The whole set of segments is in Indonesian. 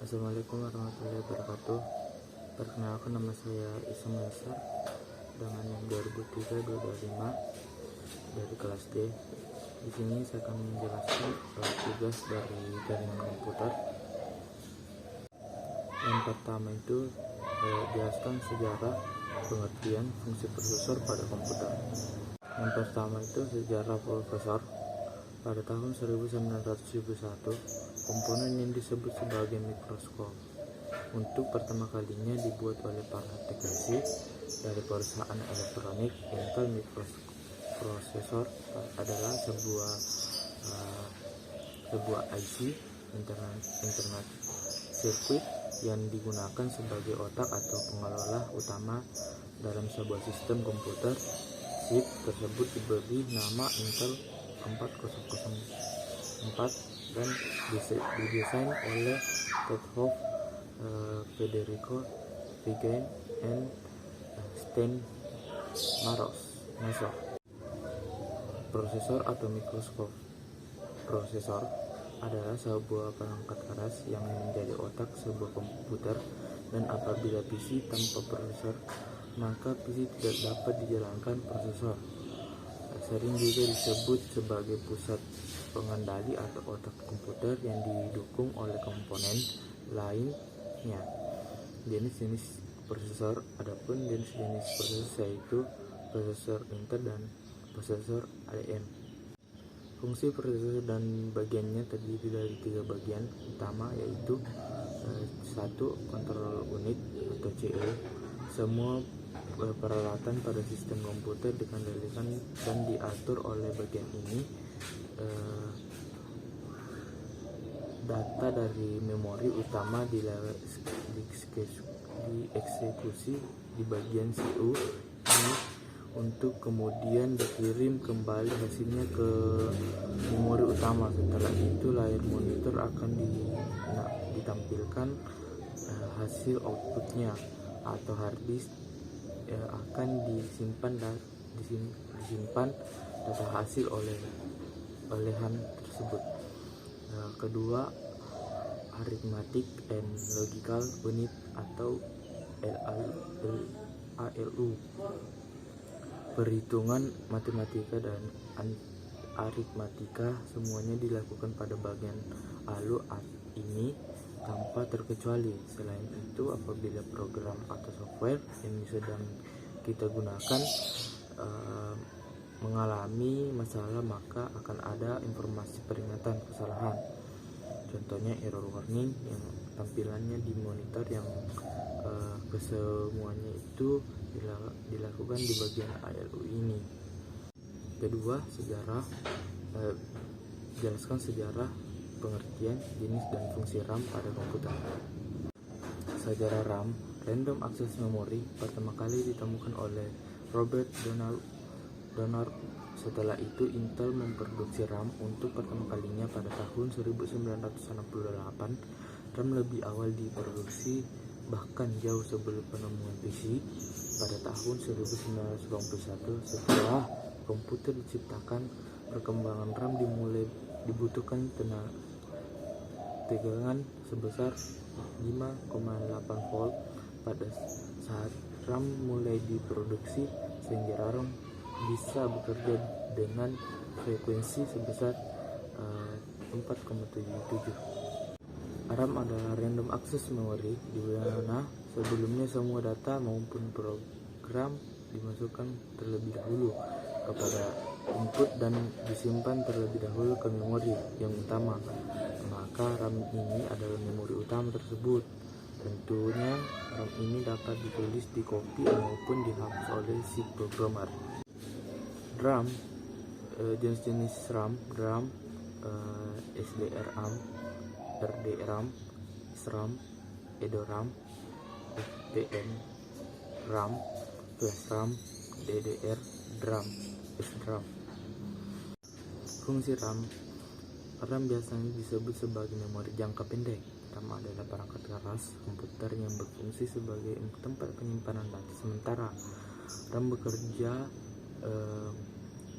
Assalamualaikum warahmatullahi wabarakatuh. Perkenalkan, nama saya Isam Yasar dengan NIM 2003-225 dari kelas D. Di sini saya akan menjelaskan tugas dari jaringan komputer. Yang pertama itu jelaskan sejarah, pengertian, fungsi prosesor pada komputer. Yang pertama itu sejarah prosesor. Pada tahun 1971, komponen yang disebut sebagai mikroskop untuk pertama kalinya dibuat oleh para teknisi dari perusahaan elektronik. Intel Microprocessor adalah sebuah IC internet circuit yang digunakan sebagai otak atau pengelola utama dalam sebuah sistem komputer. Chip tersebut diberi nama Intel 4004 dan didesain oleh Ted Hoff, Federico Vigen, dan Sten Masor. Prosesor atau mikroskop. Prosesor adalah sebuah perangkat keras yang menjadi otak sebuah komputer, dan apabila PC tanpa prosesor, maka PC tidak dapat dijalankan prosesor. Sering juga disebut sebagai pusat pengendali atau otak komputer yang didukung oleh komponen lainnya. Jenis-jenis prosesor. Adapun jenis-jenis prosesor yaitu prosesor Intel dan prosesor ARM. Fungsi prosesor dan bagiannya terdiri dari 3 bagian utama, yaitu 1. Kontrol unit atau CU. Semua peralatan pada sistem komputer dikendalikan dan diatur oleh bagian ini. Data dari memori utama dieksekusi di bagian CU ini untuk kemudian dikirim kembali hasilnya ke memori utama. Setelah itu layar monitor akan ditampilkan hasil outputnya, atau hard disk akan disimpan data hasil olehan tersebut. Kedua, arithmetic and logical unit atau ALU. Perhitungan matematika dan aritmatika semuanya dilakukan pada bagian ALU ini tanpa terkecuali. Selain itu, apabila program atau software yang sedang kita gunakan mengalami masalah, maka akan ada informasi peringatan kesalahan. Contohnya error warning yang tampilannya di monitor, yang kesemuanya itu dilakukan di bagian ALU ini. Kedua, sejarah. Jelaskan sejarah, pengertian, jenis, dan fungsi RAM pada komputer. Sejarah RAM, Random Access Memory, pertama kali ditemukan oleh Robert Donald. Setelah itu Intel memproduksi RAM untuk pertama kalinya pada tahun 1968. RAM lebih awal diproduksi bahkan jauh sebelum penemuan PC pada tahun 1991. Setelah komputer diciptakan, perkembangan RAM dibutuhkan tegangan sebesar 5,8 volt. Pada saat RAM mulai diproduksi, sehingga RAM bisa bekerja dengan frekuensi sebesar 4,77. RAM adalah random access memory, di mana sebelumnya semua data maupun program dimasukkan terlebih dahulu kepada input dan disimpan terlebih dahulu ke memori yang utama. Maka RAM ini adalah memori utama tersebut. Tentunya RAM ini dapat ditulis, dikopi maupun dihapus oleh si programmer. RAM, jenis-jenis RAM, SDRAM, RDRAM, SRAM, EDORAM, FPM RAM, Flash RAM, DDR, DRAM, SDRAM. Fungsi RAM. RAM biasanya disebut sebagai memori jangka pendek. RAM adalah perangkat keras komputer yang berfungsi sebagai tempat penyimpanan data sementara. RAM bekerja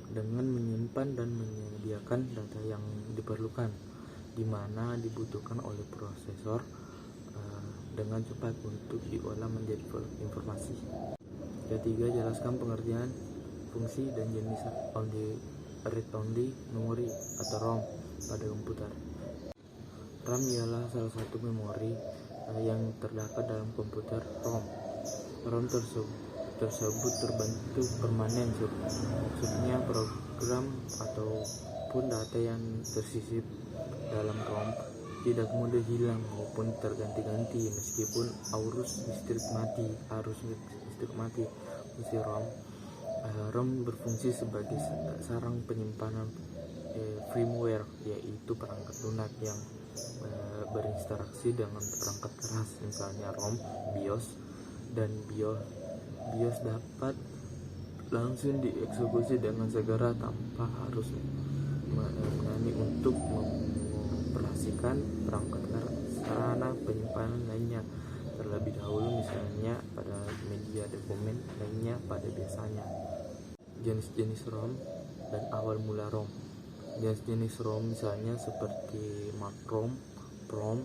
dengan menyimpan dan menyediakan data yang diperlukan, di mana dibutuhkan oleh prosesor dengan cepat untuk diolah menjadi informasi. Ketiga, jelaskan pengertian fungsi dan jenis read-only memory atau ROM pada komputer. RAM ialah salah satu memori yang terdapat dalam komputer ROM. ROM tersebut terbentuk permanen, maksudnya program ataupun data yang tersisip dalam ROM tidak mudah hilang maupun terganti-ganti meskipun arus listrik mati. Fungsi ROM berfungsi sebagai sarang penyimpanan firmware, yaitu perangkat lunak yang berinteraksi dengan perangkat keras, misalnya ROM, BIOS, dan BIOS dapat langsung dieksekusi dengan segera tanpa harus mengalami untuk mengoperasikan perangkat sarana penyimpanan lainnya terlebih dahulu, misalnya pada media dokumen lainnya pada biasanya. Jenis-jenis ROM dan awal mula ROM. Jenis-jenis ROM misalnya seperti MAC-ROM, PROM,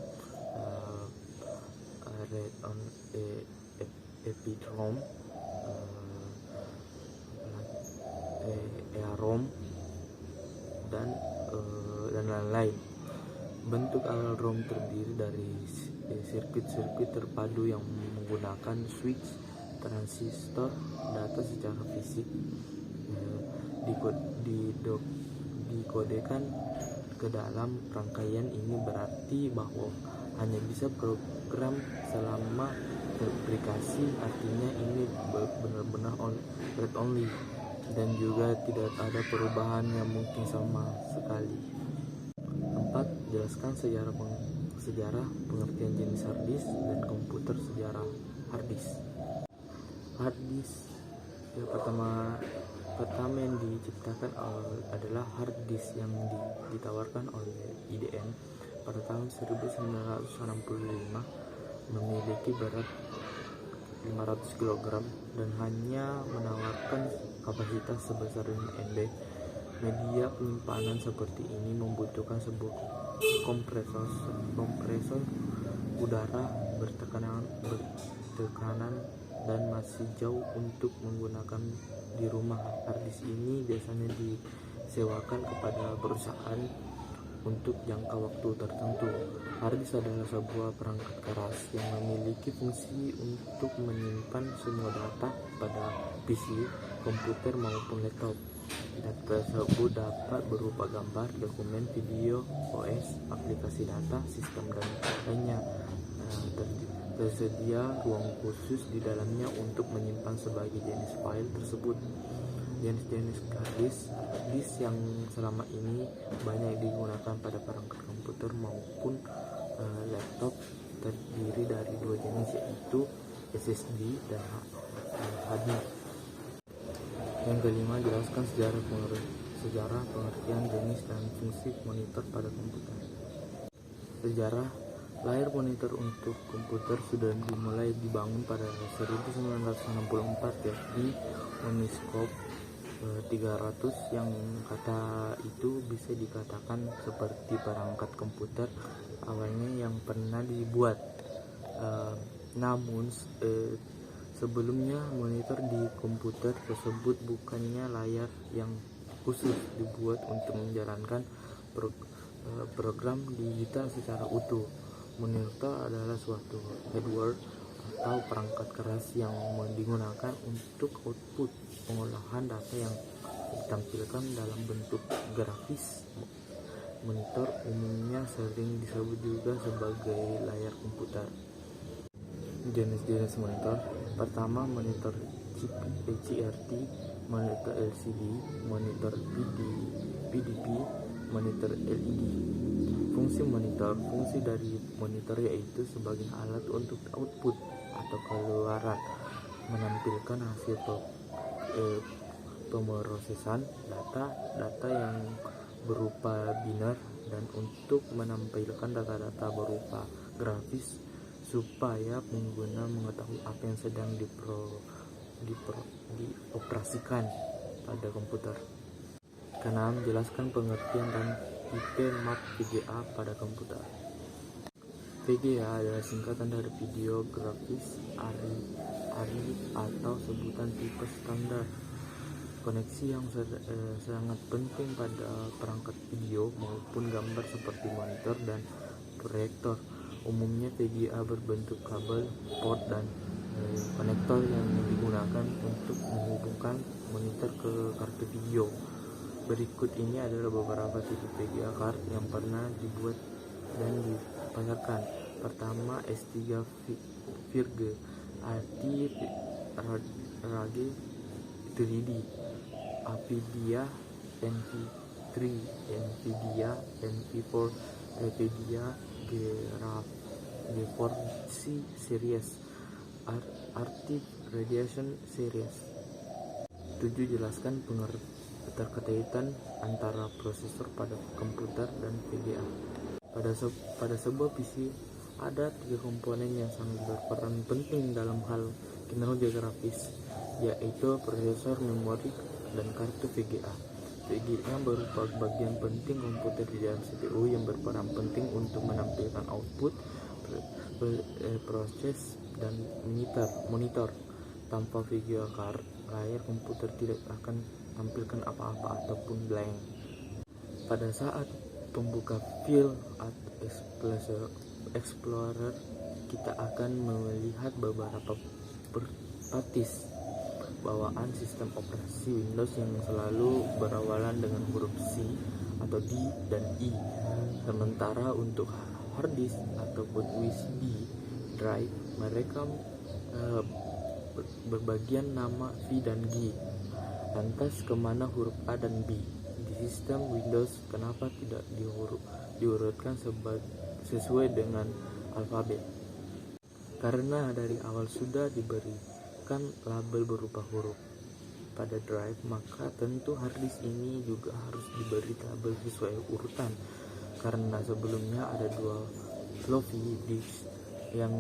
EPROM, EAROM, dan lain-lain. Bentuk awal ROM terdiri dari sirkuit-sirkuit terpadu yang menggunakan switch, transistor, data secara fisik dikodekan ke dalam rangkaian. Ini berarti bahwa hanya bisa program selama teraplikasi, artinya ini benar-benar read only dan juga tidak ada perubahan yang mungkin sama sekali. 4. Jelaskan sejarah pengertian jenis harddisk dan komputer. Sejarah harddisk. Harddisk yang pertama yang diciptakan adalah harddisk yang ditawarkan oleh IBM pada tahun 1965, memiliki berat 500 kg dan hanya menawarkan kapasitas sebesar 5 MB. Media penyimpanan seperti ini membutuhkan sebuah kompresor udara bertekanan dan masih jauh untuk menggunakan di rumah. Harddisk ini biasanya disewakan kepada perusahaan untuk jangka waktu tertentu. Harddisk adalah sebuah perangkat keras yang memiliki fungsi untuk menyimpan semua data pada PC, komputer maupun laptop. Data tersebut dapat berupa gambar, dokumen, video, OS, aplikasi data, sistem, dan lainnya. Tersedia ruang khusus di dalamnya untuk menyimpan sebagai jenis file tersebut. Jenis-jenis harddisk yang selama ini banyak digunakan pada perangkat komputer maupun laptop terdiri dari dua jenis, yaitu SSD dan HDD. Yang kelima, jelaskan sejarah pengertian jenis dan fungsi monitor pada komputer. Sejarah layar monitor untuk komputer sudah dimulai dibangun pada 1964, yakni Moniscope 300, yang kata itu bisa dikatakan seperti perangkat komputer awalnya yang pernah dibuat. Namun sebelumnya monitor di komputer tersebut bukannya layar yang khusus dibuat untuk menjalankan program digital secara utuh. Monitor adalah suatu hardware atau perangkat keras yang digunakan untuk output pengolahan data yang ditampilkan dalam bentuk grafis. Monitor umumnya sering disebut juga sebagai layar komputer. Jenis-jenis monitor. Pertama, monitor CRT, monitor LCD, monitor PDP, monitor LED. Fungsi monitor. Fungsi dari monitor yaitu sebagai alat untuk output atau keluaran, menampilkan hasil pemrosesan data yang berupa binar, dan untuk menampilkan data-data berupa grafis supaya pengguna mengetahui apa yang sedang dioperasikan pada komputer. Keenam, jelaskan pengertian dan tipe MAC VGA pada komputer. VGA adalah singkatan dari video grafis ARRI atau sebutan tipe standar. Koneksi yang sangat penting pada perangkat video maupun gambar seperti monitor dan proyektor. Umumnya VGA berbentuk kabel, port, dan konektor yang digunakan untuk menghubungkan monitor ke kartu video. Berikut ini adalah beberapa tipe VGA card yang pernah dibuat dan dipasarkan. Pertama, S3 Virge ATI Rage 3D, Avidia NV3, Nvidia NV4, Nvidia G4C Series, RT Radiation Series. 7. Jelaskan keterkaitan antara prosesor pada komputer dan VGA. Pada sebuah PC ada 3 komponen yang sangat berperan penting dalam hal kinerja grafis, yaitu prosesor, memori, dan kartu VGA. VGA berupa bagian penting komputer di dalam CPU yang berperan penting untuk menampilkan output, proses, dan monitor. Tanpa VGA card, layar komputer tidak akan tampilkan apa-apa ataupun blank. Pada saat pembuka file atau Explorer, kita akan melihat beberapa batis bawaan sistem operasi Windows yang selalu berawalan dengan huruf C atau D dan I. Sementara untuk hard disk ataupun USB drive, mereka berbagian nama V dan G. Lantas kemana huruf A dan B? Di sistem Windows kenapa tidak diurutkan sesuai dengan alfabet? Karena dari awal sudah diberikan label berupa huruf pada drive, maka tentu harddisk ini juga harus diberi label sesuai urutan. Karena sebelumnya ada 2 floppy disk yang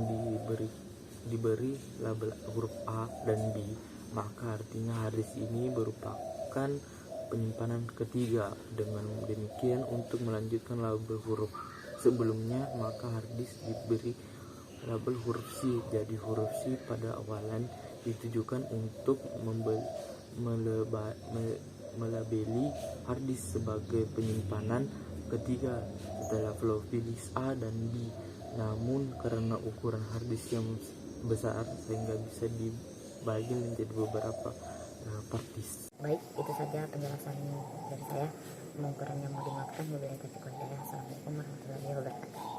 diberi label huruf A dan B, maka artinya harddisk ini merupakan penyimpanan ketiga. Dengan demikian, untuk melanjutkan label huruf sebelumnya, maka harddisk diberi label huruf C. Jadi huruf C pada awalan ditujukan untuk melabeli harddisk sebagai penyimpanan ketiga setelah floppy disk A dan B. Namun karena ukuran harddisk yang besar sehingga bisa dibagi menjadi beberapa part disk. Baik, itu saja penjelasan dari saya. Mau kurang yang mau dimaafkan, wabillahi taufiq wal hidayah. Assalamualaikum warahmatullahi wabarakatuh.